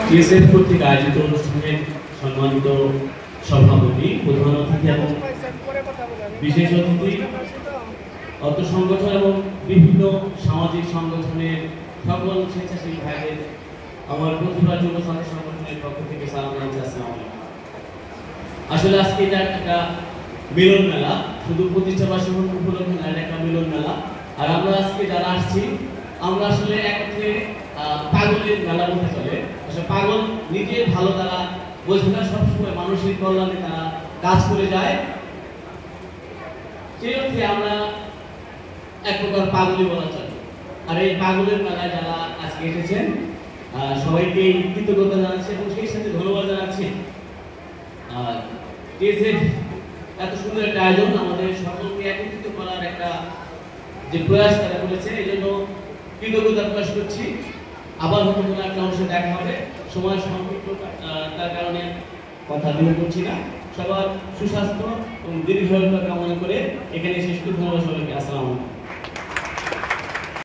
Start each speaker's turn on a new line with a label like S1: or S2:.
S1: TSF কর্তৃক আয়োজিত অনুষ্ঠানের সম্মানিত সভাপতি, প্রধান অতিথি এবং বিশেষ অতিথি, অর্থ সংগঠন এবং বিভিন্ন সামাজিক সংগঠনের সকল স্বেচ্ছাসেবী ভাইদের আমার প্রতিভা যুব ছাত্র সংগঠনের পক্ষ থেকে সালাম জানাচ্ছি। আসসালামু আলাইকুম। আসলে আজকে এটা একটা মিলন মেলা, শুধু প্রতিষ্ঠা বার্ষিকী উপলক্ষে না, এটা একটা মিলন মেলা। আর আমরা আজকে যারা আসছি, আমরা আসলে এক অর্থে পাগলের মেলা বলতে চলে। আসলে পাগল নিজে ভালো তারা বোঝে না, সবসময় মানুষের কল্যাণে তারা কাজ করে যায়। সেই অর্থে আমরা এক প্রকার পাগলই বলা চলে। আর এই পাগলের মেলায় যারা আজকে এসেছেন সবাইকে কৃতজ্ঞতা জানাচ্ছি এবং সেই সাথে ধন্যবাদ জানাচ্ছি। আর টিএসএফ এত সুন্দর একটা আয়োজন, আমাদের সকলকে একত্রিত করার একটা যে প্রয়াস তারা করেছে, এই জন্য কৃতজ্ঞতা প্রকাশ করছি। আবার হয়তো কোনো একটা অংশে দেখা হবে, সময় সংক্ষিপ্ত তার কারণে কথা দূর করছি না। সবার সুস্বাস্থ্য এবং দীর্ঘায়ু কামনা করে এখানে শেষ করতে হবে সবাইকে। আসসালামু আলাইকুম।